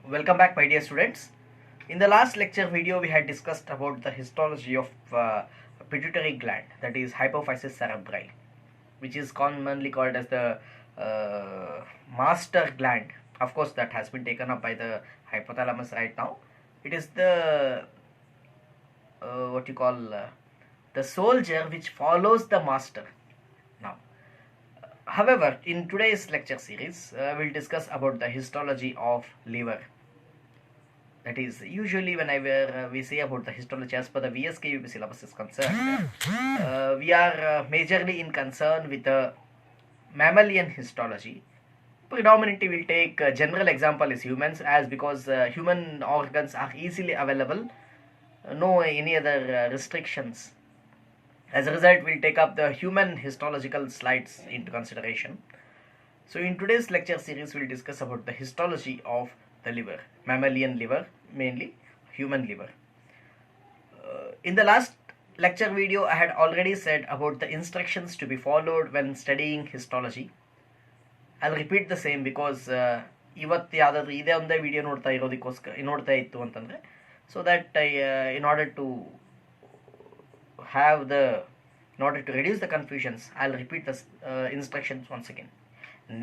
Welcome back, my dear students. In the last lecture video, we had discussed about the histology of pituitary gland, that is hypophysis cerebri, which is commonly called as the master gland. Of course, that has been taken up by the hypothalamus right now. It is the what you call the soldier which follows the master. Now, however, in today's lecture series, we'll discuss about the histology of liver. That is, usually whenever we say about the histology as per the VSKUP syllabus is concerned, we are majorly in concern with the mammalian histology. Predominantly, we'll take general example is humans, as because human organs are easily available, no any other restrictions. As a result, we'll take up the human histological slides into consideration. So in today's lecture series, we'll discuss about the histology of the liver, mammalian liver, mainly human liver. In the last lecture video, I had already said about the instructions to be followed when studying histology. I'll repeat the same because ಇವತ್ತು ಯಾವುದಾದ್ರೂ ಇದೇ ಒಂದೇ video ನೋಡ್ತಾ ಇತ್ತು ಅಂತಂದರೆ so that in order to reduce the confusions, I'll repeat the instructions once again.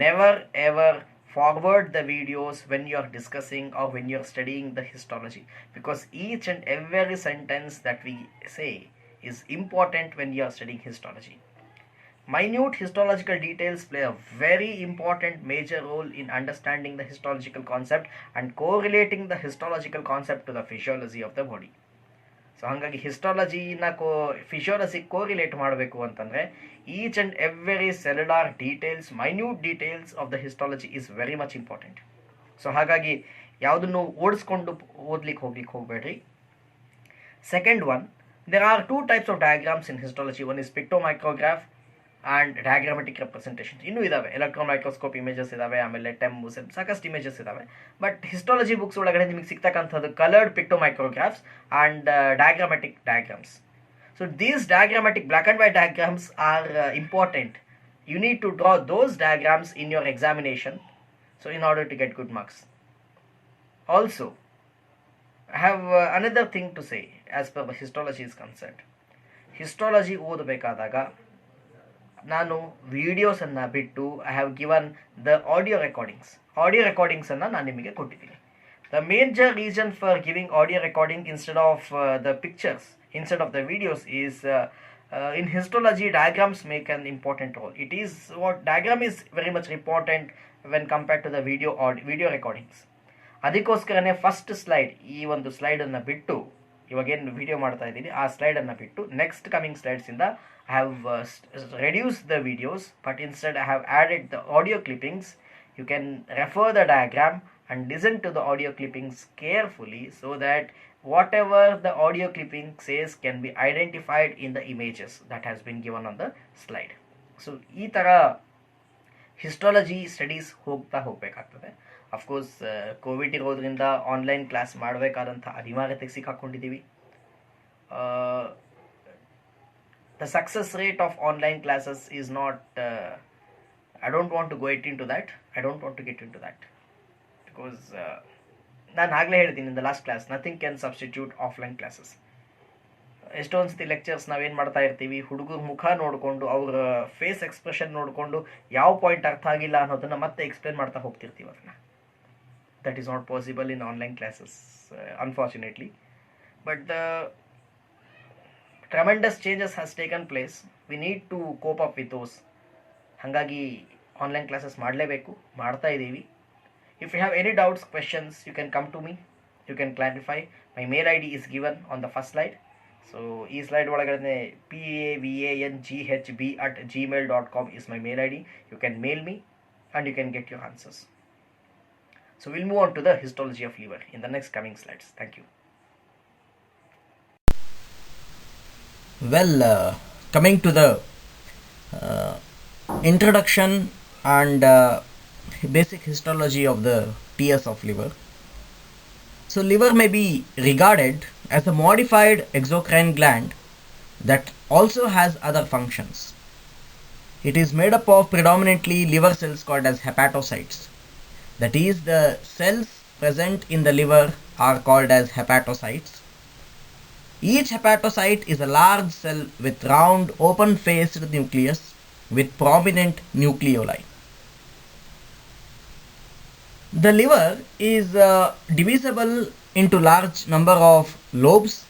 Never ever forward the videos when you are discussing or when you are studying the histology, because each and every sentence that we say is important when you are studying histology. Minute histological details play a very important major role in understanding the histological concept and correlating the histological concept to the physiology of the body. So ಹಾಗಾಗಿ ಹಿಸ್ಟಾಲಜಿನ physiology correlate ಮಾಡಬೇಕು ಅಂತಂದರೆ each and every cellular details, minute details of the histology is very much important. So ಹಾಗಾಗಿ ಯಾವುದನ್ನು ಓಡಿಸ್ಕೊಂಡು ಓದ್ಲಿಕ್ಕೆ ಹೋಗಬೇಡ್ರಿ. Second one, there are two types of diagrams in histology. One is pictomicrograph and diagrammatic representation. ಇನ್ನೂ ಇದಾವೆ, electron microscope images ಇದಾವೆ, ಆಮೇಲೆ ಟೆಮ್ಮುಸ್, ಸಾಕಷ್ಟು images ಇದಾವೆ. ಬಟ್ ಹಿಸ್ಟಾಲಜಿ ಬುಕ್ಸ್ ಒಳಗಡೆ ನಿಮಗೆ ಸಿಗ್ತಕ್ಕಂಥದ್ದು coloured pictomicrographs and diagrammatic diagrams. So these diagrammatic black and white diagrams are important. You need to draw those diagrams in your examination, so in order to get good marks. Also, I have another thing to say as per the histology is concerned. Histology ಓದಬೇಕಾದಾಗ ನಾನು ವಿಡಿಯೋಸನ್ನು ಬಿಟ್ಟು I have given the audio ರೆಕಾರ್ಡಿಂಗ್ಸನ್ನು ನಾನು ನಿಮಗೆ ಕೊಟ್ಟಿದ್ದೀನಿ. The major reason for giving audio recording instead of the pictures, instead of the videos is in histology, diagrams make an important role. It is what diagram is very much important when compared to the video recordings. ಅದಕ್ಕೋಸ್ಕರನೇ first slide, ಈ ಒಂದು ಸ್ಲೈಡನ್ನು ಬಿಟ್ಟು, ಇವಾಗೇನು video ಮಾಡ್ತಾ ಇದ್ದೀನಿ ಆ ಸ್ಲೈಡನ್ನು ಬಿಟ್ಟು ನೆಕ್ಸ್ಟ್ ಕಮಿಂಗ್ ಸ್ಲೈಡ್ಸಿಂದ I have reduced the videos, but instead I have added the audio clippings. You can refer the diagram and listen to the audio clippings carefully so that whatever the audio clipping says can be identified in the images that has been given on the slide. So ಈ ಥರ histology studies ಹೋಗಬೇಕಾಗ್ತದೆ. Of course covid ಇರೋದ್ರಿಂದ online class ಮಾಡಬೇಕಾದಂಥ ಅನಿವಾರ್ಯತೆಗೆ ಸಿಕ್ಕಾಕೊಂಡಿದ್ದೀವಿ. The success rate of online classes is not, I don't want to get into that because ನಾನು ಆಗಲೇ ಹೇಳ್ತೀನಿ in the last class, nothing can substitute offline classes. ಎಷ್ಟೊಂದ್ಸತಿ lectures ನಾವೇನು ಮಾಡ್ತಾ ಇರ್ತೀವಿ, ಹುಡುಗರ ಮುಖ ನೋಡಿಕೊಂಡು ಅವರ ಫೇಸ್ ಎಕ್ಸ್ಪ್ರೆಷನ್ ನೋಡಿಕೊಂಡು ಯಾವ ಪಾಯಿಂಟ್ ಅರ್ಥ ಆಗಿಲ್ಲ ಅನ್ನೋದನ್ನು ಮತ್ತೆ ಎಕ್ಸ್ಪ್ಲೇನ್ ಮಾಡ್ತಾ ಹೋಗ್ತಿರ್ತೀವಿ. ಅದನ್ನು that is not possible in online classes, unfortunately. But tremendous changes has taken place. We need to cope up with those. ಹಾಗಾಗಿ ಆನ್ಲೈನ್ ಕ್ಲಾಸಸ್ ಮಾಡ್ತಾ ಇದ್ದೀವಿ. If you have any doubts, questions, you can come to me. You can clarify. My mail ID is given on the first slide. So ಈ slide ಒಳಗಡೆ pavangHB@gmail.com is my mail ID. You can mail me and you can get your answers. So we'll move on to the histology of liver in the next coming slides. Thank you. Well, coming to the introduction and basic histology of the TS of liver. So liver may be regarded as a modified exocrine gland that also has other functions. It is made up of predominantly liver cells called as hepatocytes. That is, the cells present in the liver are called as hepatocytes. Each hepatocyte is a large cell with round open-faced nucleus with prominent nucleoli. The liver is divisible into large number of lobes,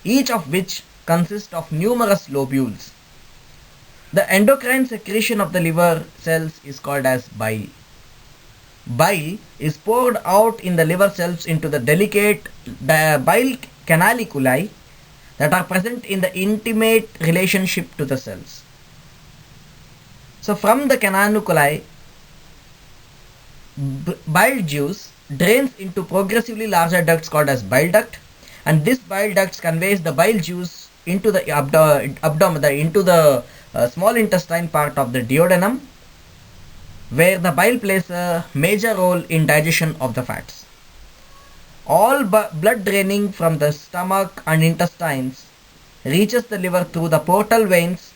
each of which consists of numerous lobules. The endocrine secretion of the liver cells is called as bile. Bile is poured out in the liver cells into the delicate bile canaliculi that are present in the intimate relationship to the cells. So from the canaliculi, bile juice drains into progressively larger ducts called as bile duct, and this bile duct conveys the bile juice into the abdomen, into the small intestine part of the duodenum, where the bile plays a major role in digestion of the fats. All blood draining from the stomach and intestines reaches the liver through the portal veins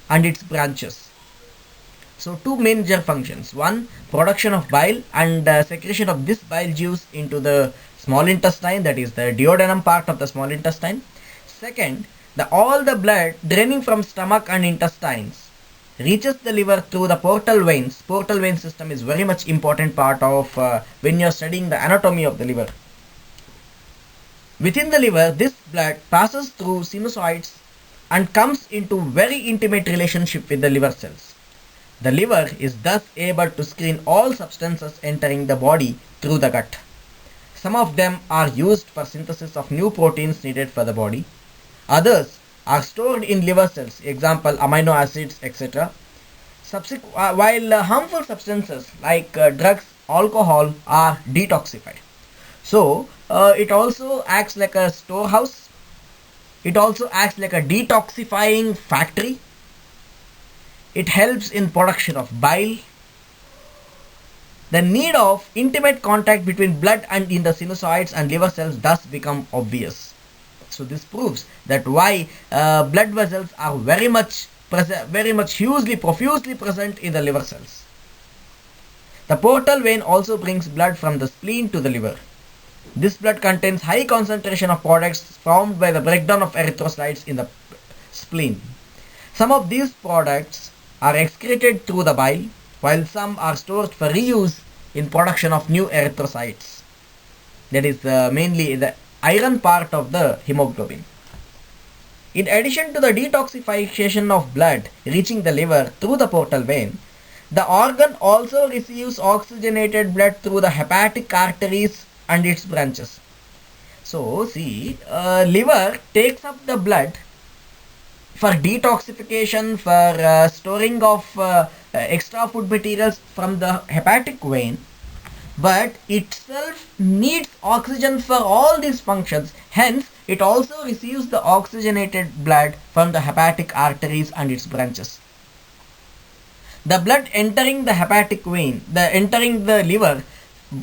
and its branches. So two major functions: one, production of bile and secretion of this bile juice into the small intestine, that is the duodenum part of the small intestine. Second, all the blood draining from stomach and intestines reaches the liver through the portal veins. Portal vein system is very much important part of when you are studying the anatomy of the liver. Within the liver, this blood passes through sinusoids and comes into very intimate relationship with the liver cells. The liver is thus able to screen all substances entering the body through the gut. Some of them are used for synthesis of new proteins needed for the body. Others are stored in liver cells, example amino acids, etc. While harmful substances like drugs, alcohol are detoxified. So it also acts like a storehouse. It also acts like a detoxifying factory. It helps in production of bile. The need of intimate contact between blood and in the sinusoids and liver cells thus become obvious. So this proves that why blood vessels are very much hugely, profusely present in the liver cells. The portal vein also brings blood from the spleen to the liver. This blood contains high concentration of products formed by the breakdown of erythrocytes in the spleen. Some of these products are excreted through the bile, while some are stored for reuse in production of new erythrocytes. That is mainly the iron part of the hemoglobin. In addition to the detoxification of blood reaching the liver through the portal vein, the organ also receives oxygenated blood through the hepatic arteries and its branches. So see, liver takes up the blood for detoxification, for storing of extra food materials from the hepatic vein, but itself needs oxygen for all these functions. Hence, it also receives the oxygenated blood from the hepatic arteries and its branches. The blood entering the hepatic vein, entering the liver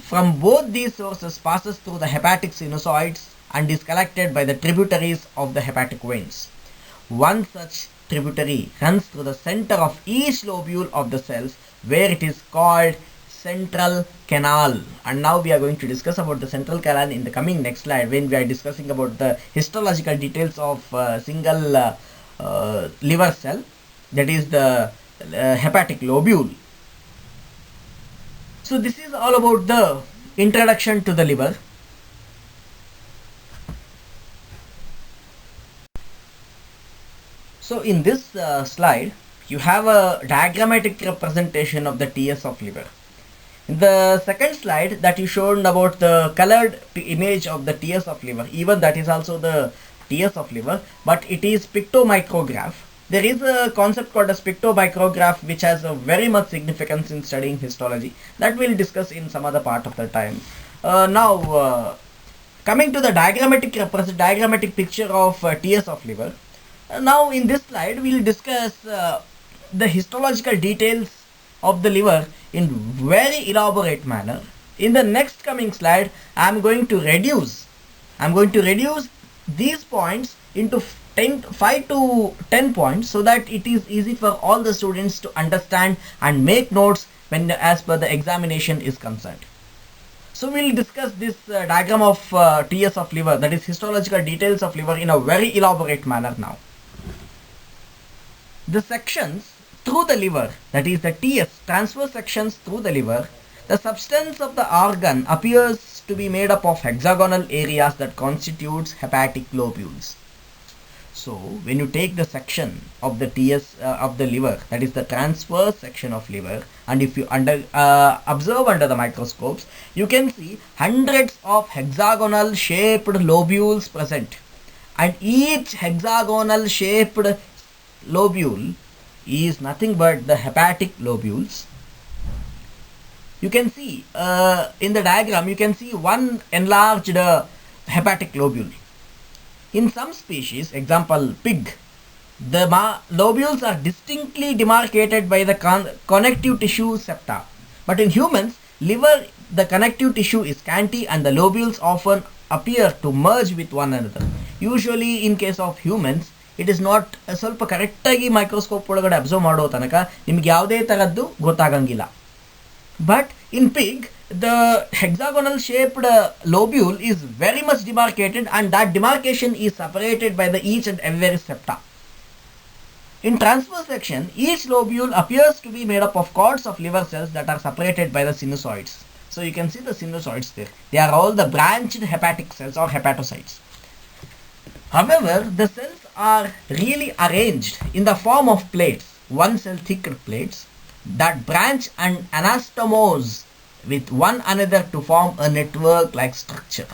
from both these sources passes through the hepatic sinusoids and is collected by the tributaries of the hepatic veins. One such tributary runs through the center of each lobule of the cells, where it is called central canal. And now we are going to discuss about the central canal in the coming next slide, when we are discussing about the histological details of single liver cell, that is the hepatic lobule. So this is all about the introduction to the liver. So in this slide, you have a diagrammatic representation of the TS of liver. In the second slide that you showed about the colored image of the TS of liver, even that is also the TS of liver, but it is pictomicrograph. There is a concept called as pictomicrograph, which has a very much significance in studying histology, that we will discuss in some other part of the time. Now coming to the diagrammatic picture of TS of liver. Now in this slide we will discuss the histological details of the liver in very elaborate manner. In the next coming slide, I am going to reduce these points into 5 to 10 points, so that it is easy for all the students to understand and make notes when as per the examination is concerned. So we'll discuss this diagram of TS of liver, that is histological details of liver, in a very elaborate manner now. The sections through the liver, that is the TS, transverse sections through the liver, the substance of the organ appears to be made up of hexagonal areas that constitutes hepatic lobules. So when you take the section of the TS of the liver, that is the transverse section of liver, and if you observe under the microscopes, you can see hundreds of hexagonal shaped lobules present, and each hexagonal shaped lobule is nothing but the hepatic lobules. You can see in the diagram, you can see one enlarged hepatic lobule. In some species, example pig, the lobules are distinctly demarcated by the connective tissue septa. But in humans, liver, the connective tissue is scanty and the lobules often appear to merge with one another. Usually in case of humans, it is not ಸ್ವಲ್ಪ ಕರೆಕ್ಟಾಗಿ microscope ಒಳಗಡೆ observe ಮಾಡೋ ತನಕ ನಿಮ್ಗೆ ಯಾವುದೇ ಥರದ್ದು ಗೊತ್ತಾಗಂಗಿಲ್ಲ. But in pig, the hexagonal shaped lobule is very much demarcated, and that demarcation is separated by the each and every septa. In transverse section, each lobule appears to be made up of cords of liver cells that are separated by the sinusoids. So you can see the sinusoids there. They are all the branched hepatic cells or hepatocytes. However, the cells are really arranged in the form of plates, one cell thick plates, that branch and anastomose with one another to form a network like structure.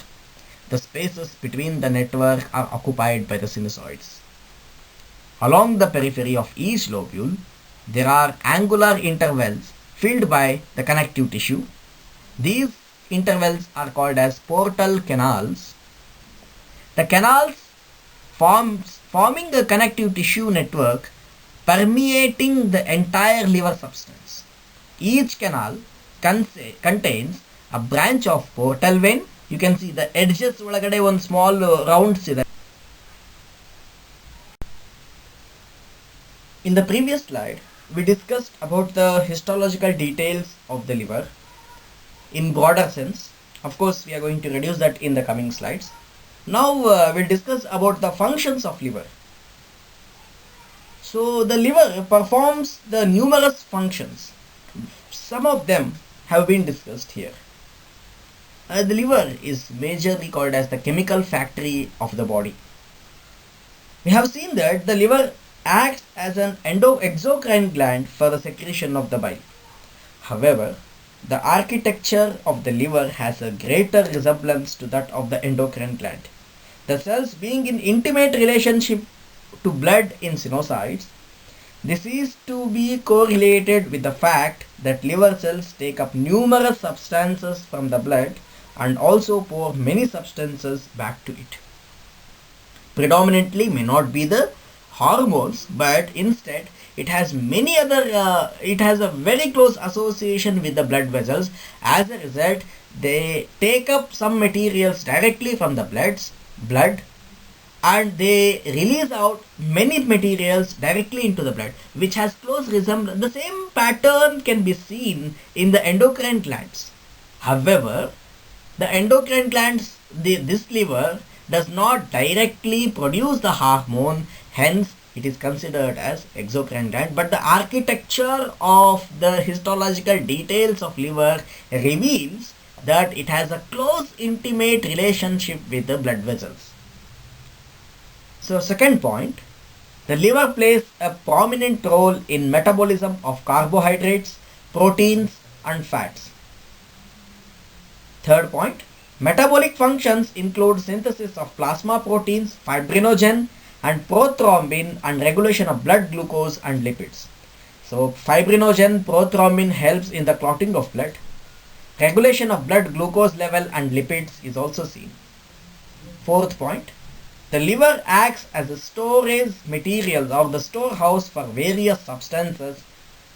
The spaces between the network are occupied by the sinusoids. Along the periphery of each lobule, there are angular intervals filled by the connective tissue. These intervals are called as portal canals. The canals forming a connective tissue network permeating the entire liver substance. Each canal contains a branch of portal vein. You can see the edges ಒಳಗಡೆ ಒಂದು small rounds ಇದೆ. In the previous slide, we discussed about the histological details of the liver in broader sense. Of course, we are going to reduce that in the coming slides. Now we'll discuss about the functions of liver. So the liver performs the numerous functions. Some of them have been discussed here. The liver is majorly called as the chemical factory of the body. We have seen that the liver acts as an exocrine gland for the secretion of the bile. However, the architecture of the liver has a greater resemblance to that of the endocrine gland. The cells being in intimate relationship to blood in sinusoids, this is to be correlated with the fact that liver cells take up numerous substances from the blood and also pour many substances back to it. Predominantly may not be the hormones, but instead it has many other it has a very close association with the blood vessels. As a result, they take up some materials directly from the blood, and they release out many materials directly into the blood, which has close resemblance. The same pattern can be seen in the endocrine glands. However, the endocrine glands, this liver does not directly produce the hormone, hence it is considered as exocrine gland. But the architecture of the histological details of liver reveals that it has a close intimate relationship with the blood vessels. So second point, the liver plays a prominent role in metabolism of carbohydrates, proteins and fats. Third point, metabolic functions include synthesis of plasma proteins, fibrinogen and prothrombin, and regulation of blood glucose and lipids. So fibrinogen, prothrombin helps in the clotting of blood. Regulation of blood glucose level and lipids is also seen. Fourth point, the liver acts as a storage material or the storehouse for various substances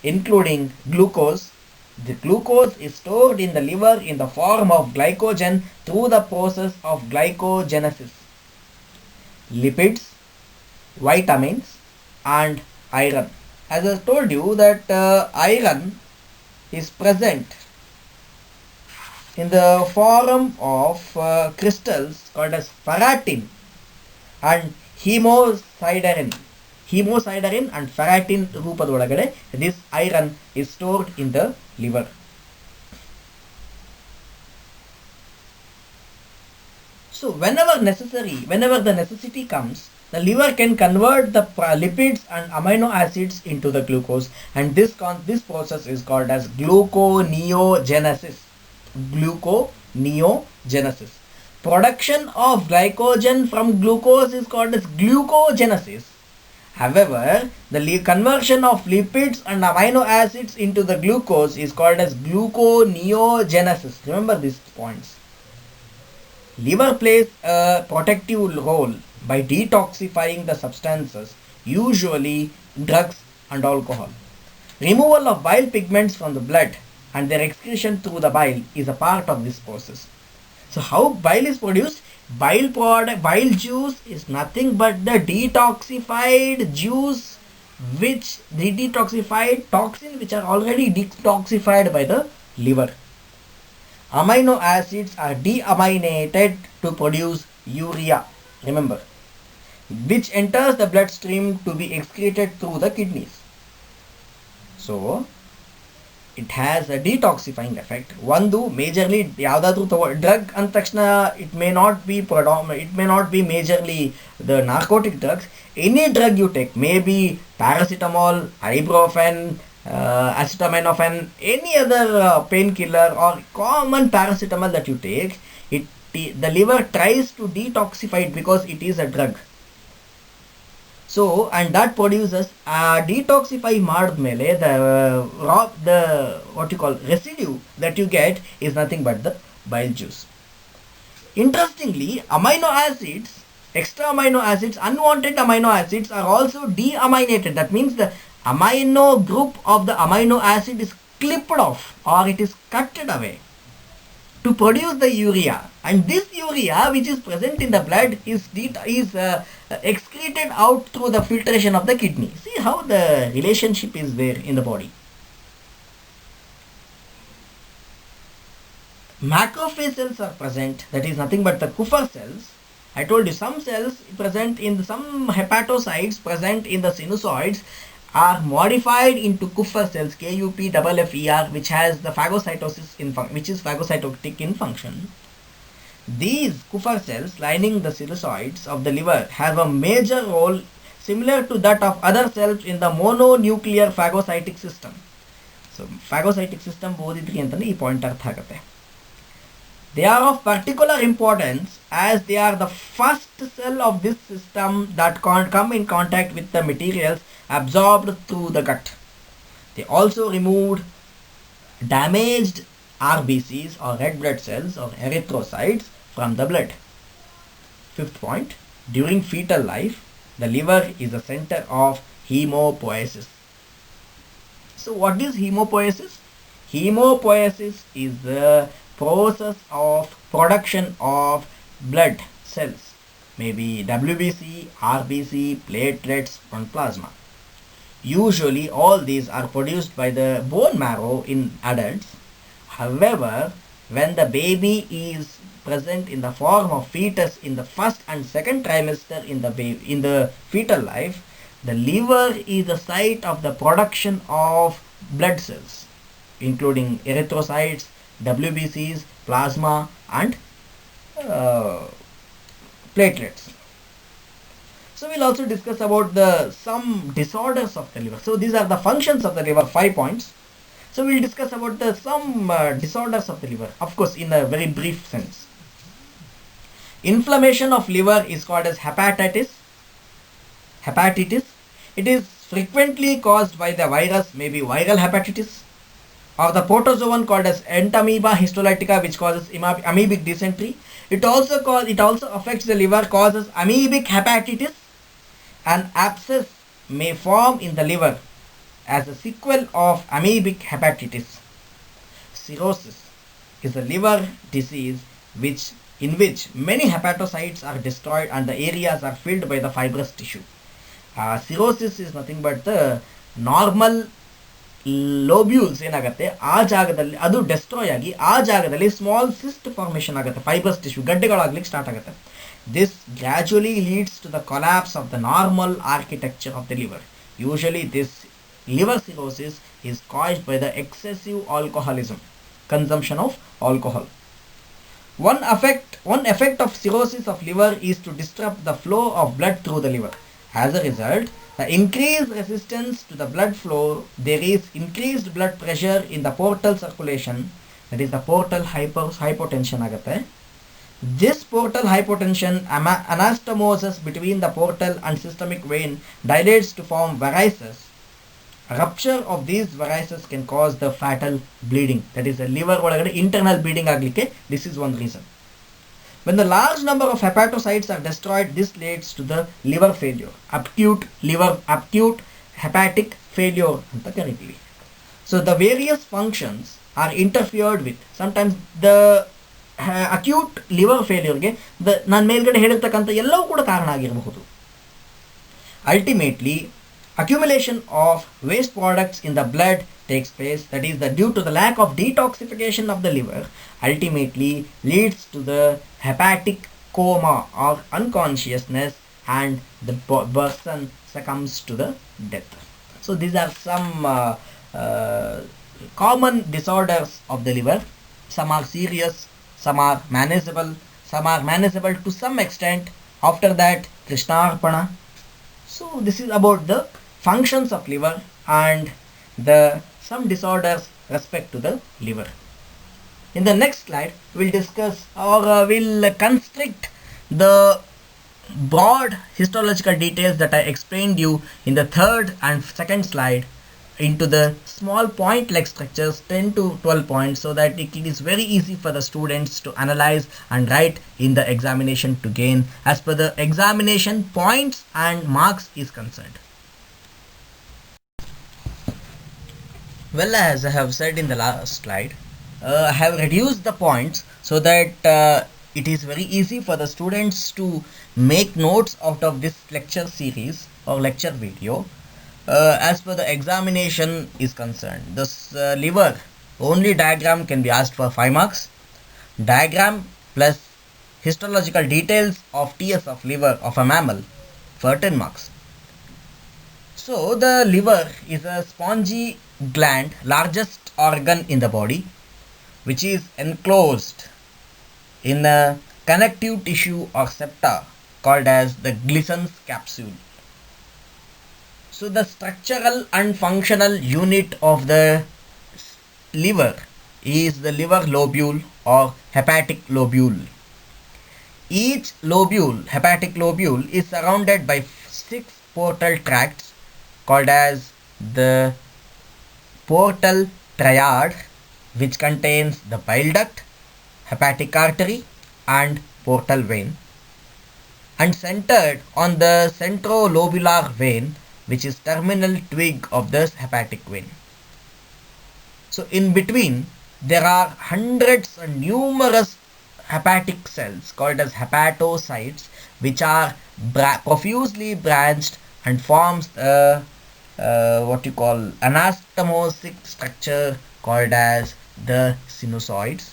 including glucose. The glucose is stored in the liver in the form of glycogen through the process of glycogenesis. Lipids, vitamins and iron. As I told you that iron is present in the form of crystals called as ferritin and hemosiderin. Hemosiderin and ferritin ರೂಪದೊಳಗಡೆ this iron is stored in the liver. So whenever the necessity comes, the liver can convert the lipids and amino acids into the glucose, and this process is called as gluconeogenesis. Gluconeogenesis. Production of glycogen from glucose is called as glucogenesis. However, the conversion of lipids and amino acids into the glucose is called as gluconeogenesis. Remember these points. Liver plays a protective role by detoxifying the substances, usually drugs and alcohol. Removal of bile pigments from the blood and their excretion through the bile is a part of this process. So how bile is produced? Bile juice is nothing but the detoxified juice, which the detoxified toxin which are already detoxified by the liver. Amino acids are deaminated to produce urea, remember, which enters the bloodstream to be excreted through the kidneys. So it has a detoxifying effect. ಒಂದು majorly ಯಾವುದಾದ್ರೂ drug ಅಂದ ತಕ್ಷಣ it may not be majorly the narcotic drugs. Any drug you take, maybe paracetamol, ibuprofen, acetaminophen, any other painkiller or common paracetamol that you take, the liver tries to detoxify it because it is a drug. So, and that produces detoxify madmele, the what you call residue that you get is nothing but the bile juice. Interestingly, amino acids, extra amino acids, unwanted amino acids are also deaminated. That means the amino group of the amino acid is clipped off or it is cutted away to produce the urea, and this urea which is present in the blood is excreted out through the filtration of the kidney. See how the relationship is there in the body. Macrophage cells are present, that is nothing but the Kupffer cells. I told you some cells present in some hepatocytes present in the sinusoids are modified into Kupffer cells, Kupffer, which has the phagocytosis which is phagocytotic in function. These Kupffer cells lining the sinusoids of the liver have a major role similar to that of other cells in the mononuclear phagocytic system. So phagocytic system ಓದಿದ್ರಿ ಅಂತಂದ್ರೆ ಈ point ಅರ್ಥ ಆಗುತ್ತೆ. They are of particular importance as they are the first cell of this system that come in contact with the materials absorbed through the gut. They also removed damaged RBCs or red blood cells or erythrocytes from the blood. Fifth point, during fetal life, the liver is the center of hemopoiesis. So what is hemopoiesis? Hemopoiesis is the process of production of blood cells, maybe WBC, RBC, platelets and plasma. Usually all these are produced by the bone marrow in adults. However, when the baby is present in the form of fetus in the first and second trimester in the fetal life, the liver is the site of the production of blood cells, including erythrocytes, WBCs, plasma and platelets. So we'll also discuss about some disorders of the liver. So these are the functions of the liver, 5 points. So we'll discuss about some disorders of the liver, of course in a very brief sense. Inflammation of liver is called as hepatitis. It is frequently caused by the virus, maybe viral hepatitis, or the protozoan called as Entamoeba histolytica, which causes amoebic dysentery. It also affects the liver, causes amoebic hepatitis. An abscess may form in the liver as a sequel of amoebic hepatitis. Cirrhosis is a liver disease in which many hepatocytes are destroyed and the areas are filled by the fibrous tissue. Cirrhosis is nothing but the normal ಲೋಬ್ಯೂಲ್ಸ್ ಏನಾಗುತ್ತೆ ಆ ಜಾಗದಲ್ಲಿ ಅದು destroy ಆಗಿ ಆ ಜಾಗದಲ್ಲಿ small cyst formation ಆಗುತ್ತೆ, fibres tissue ಗಡ್ಡೆಗಳಾಗ್ಲಿಕ್ಕೆ start ಆಗುತ್ತೆ. This gradually leads to the collapse of the normal architecture of the liver. Usually this liver cirrhosis is caused by the excessive alcoholism, consumption of alcohol. One effect of cirrhosis of liver is to disrupt the flow of blood through the liver. As a result, the increased resistance to the blood flow, there is increased blood pressure in the portal circulation, that is the portal hypotension ಆಗುತ್ತೆ. This portal hypotension anastomosis between the portal and systemic vein dilates to form varices. Rupture of these varices can cause the fatal bleeding, that is the liver ಒಳಗಡೆ internal bleeding ಆಗಲಿಕ್ಕೆ this is one reason. When the large number of hepatocytes are destroyed, this leads to the liver failure, acute hepatic failure ಅಂತ ಕರಿತೀವಿ. So the various functions are interfered with. Sometimes the acute liver failureಗೆ ನಾನು ಮೇಲ್ಗಡೆ ಹೇಳಿರ್ತಕ್ಕಂಥ ಎಲ್ಲವೂ ಕೂಡ ಕಾರಣ ಆಗಿರಬಹುದು. Ultimately, accumulation of waste products in the blood takes place, that is due to the lack of detoxification of the liver, ultimately leads to the hepatic coma or unconsciousness, and the person succumbs to the death. So these are some common disorders of the liver. Some are serious, some are manageable to some extent. After that, Krishnarpana. So this is about the functions of liver and some disorders respect to the liver. In the next slide, we'll discuss or we'll constrict the broad histological details that I explained you in the third and second slide into the small point-like structures, 10 to 12 points, so that it is very easy for the students to analyze and write in the examination to gain as per the examination points and marks is concerned. Well, as I have said in the last slide, I have reduced the points so that it is very easy for the students to make notes out of this lecture series or lecture video. As per the examination is concerned, this liver only diagram can be asked for 5 marks. Diagram plus histological details of TS of liver of a mammal for 10 marks. So the liver is a spongy gland, largest organ in the body, which is enclosed in a connective tissue or septa called as the Glison's capsule. So the structural and functional unit of the liver is the liver lobule or hepatic lobule. Each lobule, hepatic lobule, is surrounded by 6 portal tracts called as the portal triad, which contains the bile duct, hepatic artery and portal vein, and centered on the centrolobular vein, which is terminal twig of the hepatic vein. So in between there are hundreds and numerous hepatic cells called as hepatocytes, which are profusely branched and forms what you call anastomosic structure called as the sinusoids.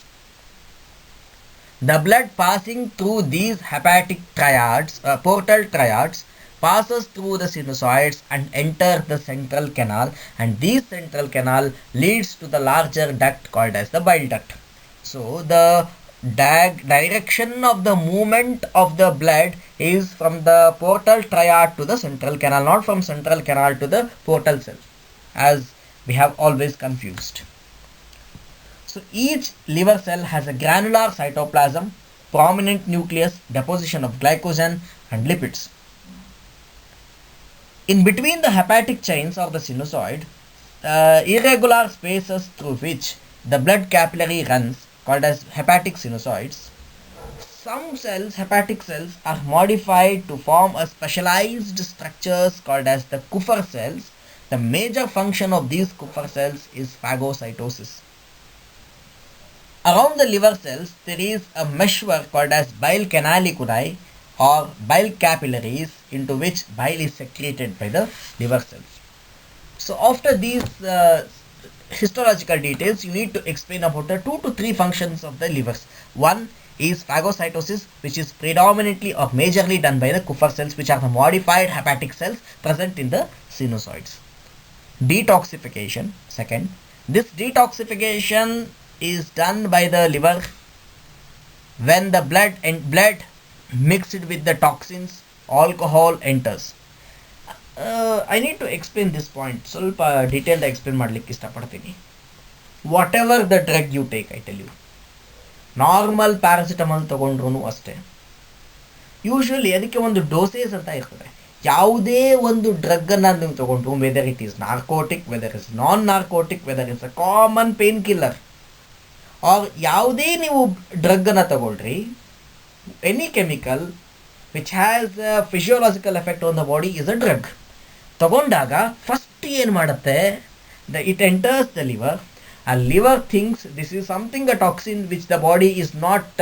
The blood passing through these hepatic triads, portal triads, passes through the sinusoids and enter the central canal, and this central canal leads to the larger duct called as the bile duct. So the direction of the movement of the blood is from the portal triad to the central canal, not from central canal to the portal cell, as we have always confused. So each liver cell has a granular cytoplasm, prominent nucleus, deposition of glycogen and lipids. In between the hepatic chains of the sinusoid, irregular spaces through which the blood capillary runs, called as hepatic sinusoids. Some cells, hepatic cells, are modified to form a specialized structures called as the Kupffer cells. The major function of these Kupffer cells is phagocytosis. Around the liver cells, there is a meshwork called as bile canaliculi or bile capillaries, into which bile is secreted by the liver cells. So after these histological details, you need to explain about the 2 to 3 functions of the livers. One is phagocytosis, which is predominantly or majorly done by the Kupffer cells, which are the modified hepatic cells present in the sinusoids. Detoxification, second. This detoxification is done by the liver when the blood mixed with the toxins, alcohol enters. I need to explain this point. ಸ್ವಲ್ಪ detailed explain ಮಾಡಲಿಕ್ಕೆ ಇಷ್ಟಪಡ್ತೀನಿ. Whatever the drug you take, I tell you, normal paracetamol ತೊಗೊಂಡ್ರು ಅಷ್ಟೇ, usually ಅದಕ್ಕೆ ಒಂದು dosage ಅಂತ ಇರ್ತದೆ. ಯಾವುದೇ ಒಂದು ಡ್ರಗ್ಗನ್ನು ನೀವು ತೊಗೊಂಡ್ರು, whether it is narcotic, whether is non narcotic, whether is a common painkiller, or ಯಾವುದೇ ನೀವು ಡ್ರಗ್ಗನ್ನು ತಗೊಳ್ರಿ, any chemical which has a physiological effect on the body is a drug. ತಗೊಂಡಾಗ ಫಸ್ಟ್ ಏನು ಮಾಡುತ್ತೆ, ಇಟ್ ಎಂಟರ್ಸ್ ದ ಲಿವರ್. ಆ liver thinks this is something a toxin which the body is not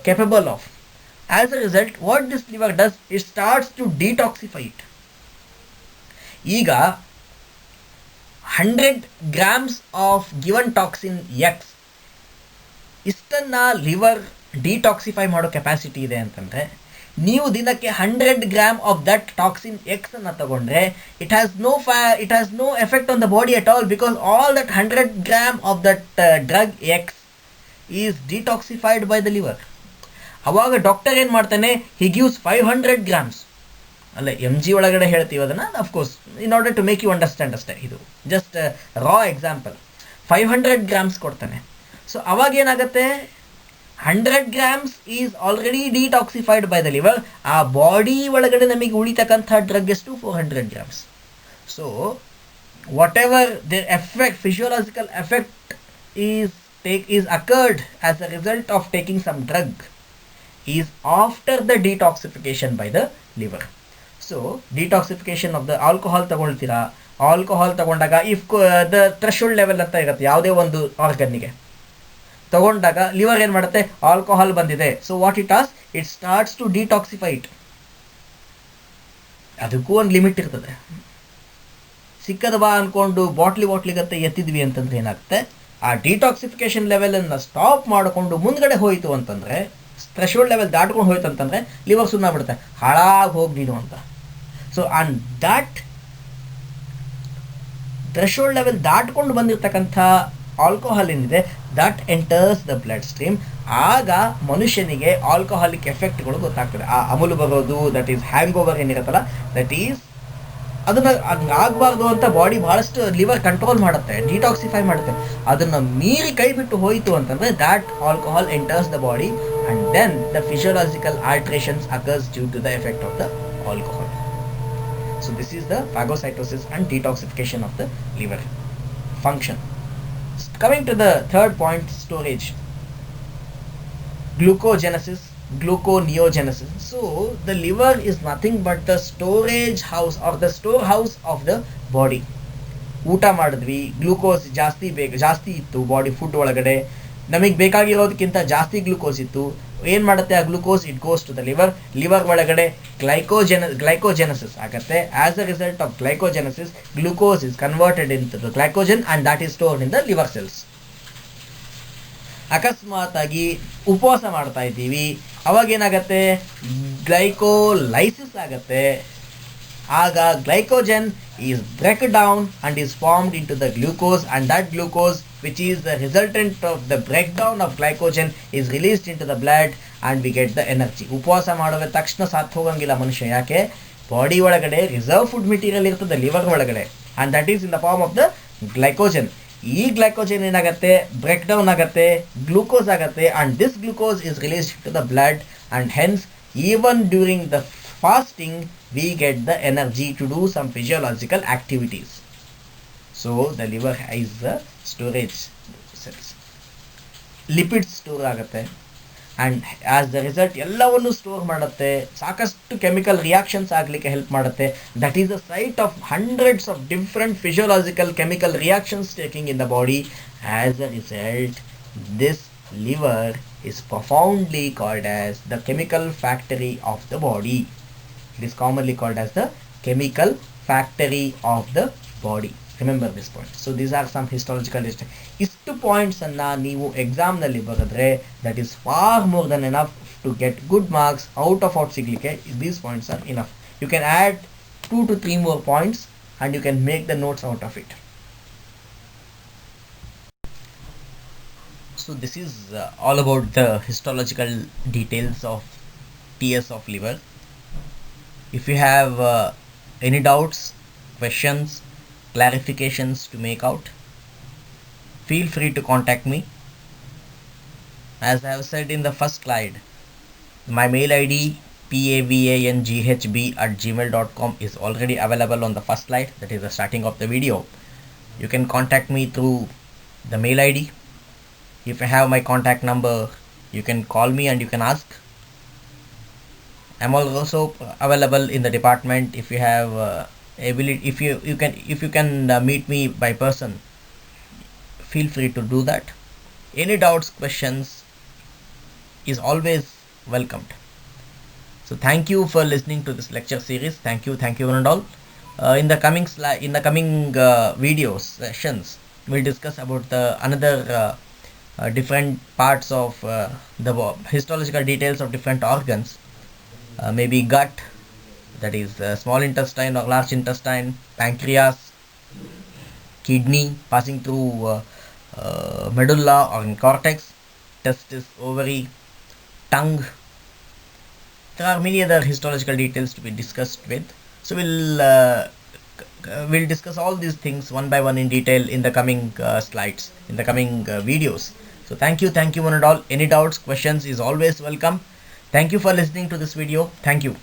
capable of. As a result, what this liver does, it starts to detoxify it. ಈಗ 100 grams of given toxin X, ಇಷ್ಟನ್ನು liver detoxify ಮಾಡೋ capacity ಇದೆ ಅಂತಂದರೆ, ನೀವು ದಿನಕ್ಕೆ 100 gram of that toxin X ಅನ್ನು ತಗೊಂಡ್ರೆ it has no effect on the body at all, because all that 100 gram of that drug X is detoxified by the liver. ಅವಾಗ doctor ಏನು ಮಾಡ್ತಾನೆ, ಹಿ ಗಿವ್ಸ್ 500 ಗ್ರಾಮ್ಸ್, ಅಲ್ಲ MG ಒಳಗಡೆ ಹೇಳ್ತೀವಿ ಅದನ್ನು, of course in order to make you understand ಅಷ್ಟೇ, ಇದು just raw example. 500 grams ಕೊಡ್ತಾನೆ. ಸೊ ಅವಾಗ ಏನಾಗುತ್ತೆ, 100 grams is already detoxified by the liver. ಆ ಬಾಡಿ ಒಳಗಡೆ ನಮಗೆ ಉಳಿತಕ್ಕಂಥ ಡ್ರಗ್ ಎಷ್ಟು, 400 grams. So whatever the effect, physiological effect is occurred as a result of taking some drug is after the detoxification by the liver. So detoxification of the alcohol ತಗೊಳ್ತೀರಾ, alcohol ತಗೊಂಡಾಗ if the threshold level ಅಂತ ಇರುತ್ತೆ ಯಾವುದೇ ಒಂದು ಆರ್ಗನ್ನಿಗೆ, ತಗೊಂಡಾಗ liver ಏನು ಮಾಡುತ್ತೆ, alcohol ಬಂದಿದೆ, so what it as, it starts to detoxify it. ಅದಕ್ಕೂ ಒಂದು ಲಿಮಿಟ್ ಇರ್ತದೆ. ಸಿಕ್ಕದ ಬಾ ಅಂದ್ಕೊಂಡು ಬಾಟ್ಲಿಗತ್ತೆ ಎತ್ತಿದ್ವಿ ಅಂತಂದ್ರೆ ಏನಾಗುತ್ತೆ, ಆ ಡಿಟಾಕ್ಸಿಫಿಕೇಶನ್ ಲೆವೆಲನ್ನು ಸ್ಟಾಪ್ ಮಾಡಿಕೊಂಡು ಮುಂದ್ಗಡೆ ಹೋಯಿತು ಅಂತಂದರೆ, ಥ್ರೆಶೋಲ್ಡ್ ಲೆವೆಲ್ ದಾಟ್ಕೊಂಡು ಹೋಯ್ತು ಅಂತಂದರೆ ಲಿವರ್ ಸುಮ್ಮನೆ ಬಿಡುತ್ತೆ, ಹಾಳಾಗಿ ಹೋಗಿ ನೀನು ಅಂತ. So and that threshold level ದಾಟ್ಕೊಂಡು ಬಂದಿರತಕ್ಕಂಥ ಆಲ್ಕೋಹಾಲ್ ಏನಿದೆ, that enters the blood stream. ಆಗ ಮನುಷ್ಯನಿಗೆ ಆಲ್ಕೋಹಾಲಿಕ್ ಎಫೆಕ್ಟ್ಗಳು ಗೊತ್ತಾಗ್ತದೆ. ಆ ಅಮಲು ಬರೋದು, ದಟ್ ಈಸ್ ಹ್ಯಾಂಗ್ ಓವರ್ ಏನಿರುತ್ತಲ್ಲ, ದಟ್ ಈಸ್ ಅದನ್ನು ಆಗಬಾರ್ದು ಅಂತ ಬಾಡಿ ಭಾಳಷ್ಟು ಲಿವರ್ ಕಂಟ್ರೋಲ್ ಮಾಡುತ್ತೆ, ಡಿಟಾಕ್ಸಿಫೈ ಮಾಡುತ್ತೆ. ಅದನ್ನು ಮೀರಿ ಕೈ ಬಿಟ್ಟು ಹೋಯಿತು ಅಂತಂದರೆ that alcohol enters the body and then the physiological alterations occurs due to the effect of the alcohol. So this is the phagocytosis and detoxification of the liver function. Coming to the third point, storage. Glucogenesis, gluconeogenesis. So the liver is nothing but the storage house or the storehouse of the body. ಊಟ ಮಾಡಿದ್ವಿ, glucose ಜಾಸ್ತಿ ಇತ್ತು body food ಒಳಗಡೆ, ನಮಗೆ ಬೇಕಾಗಿರೋದಕ್ಕಿಂತ ಜಾಸ್ತಿ glucose ಇತ್ತು. ಏನು ಮಾಡುತ್ತೆ ಆ glucose, it goes to the liver ಒಳಗಡೆ ಗ್ಲೈಕೋಜೆನಸಿಸ್ ಆಗುತ್ತೆ. As a result of glycogenesis, glucose is converted into the glycogen and that is stored in the liver cells. ಅಕಸ್ಮಾತಾಗಿ ಉಪವಾಸ ಮಾಡ್ತಾ ಇದ್ದೀವಿ, ಅವಾಗೇನಾಗತ್ತೆ, ಗ್ಲೈಕೋಲೈಸಿಸ್ ಆಗುತ್ತೆ. ಆಗ glycogen is broken down and is formed into the glucose, and that glucose, which is the resultant of the breakdown of glycogen, is released into the blood and we get the energy. ಉಪವಾಸ ಮಾಡಿದ ತಕ್ಷಣ ಸಾತ್ ಹೋಗಂಗಿಲ್ಲ ಮನುಷ್ಯ, ಯಾಕೆ, body ಒಳಗಡೆ reserve food material ಇರ್ತದೆ liver ಒಳಗಡೆ, and that is in the form of the glycogen. ಈ ಗ್ಲೈಕೋಜನ್ ಏನಾಗುತ್ತೆ, ಬ್ರೇಕ್ ಡೌನ್ ಆಗುತ್ತೆ, ಗ್ಲೂಕೋಸ್ ಆಗುತ್ತೆ, and this glucose is released to the blood, and hence even during the fasting we get the energy to do some physiological activities. So the liver is the storage cells. Lipids store ಆಗುತ್ತೆ, and as the result ಎಲ್ಲವನ್ನು store ಮಾಡುತ್ತೆ, ಸಾಕಷ್ಟು chemical reactions ಆಗಲಿಕ್ಕೆ help ಮಾಡುತ್ತೆ. That is the site of hundreds of different physiological chemical reactions taking in the body. As a result, this liver is profoundly called as the chemical factory of the body. It is commonly called as the chemical factory of the body. Remember this point. So these are some historical history. Istu points anna neevu exam nalli baradre, that is far more than enough to get good marks out of out siglike. These points are enough. You can add 2 to 3 more points and you can make the notes out of it. So this is all about the historical details of TS of liver. If you have any doubts, questions, clarifications to make out, feel free to contact me. As I have said in the first slide, my mail ID pavanghb@gmail.com is already available on the first slide. That is the starting of the video. You can contact me through the mail ID. If you have my contact number, you can call me and you can ask. I'm also available in the department. If you have ability, if you can meet me by person, feel free to do that. Any doubts, questions is always welcomed. So thank you for listening to this lecture series. Thank you one and all. In the coming videos sessions, we'll discuss about the another different parts of the histological details of different organs. Maybe gut, that is small intestine or large intestine, pancreas, kidney passing through medulla or in cortex, testis, ovary, tongue. There are many other histological details to be discussed with. So we'll discuss all these things one by one in detail in the coming slides, in the coming videos. So thank you one and all. Any doubts, questions is always welcome. Thank you for listening to this video. Thank you.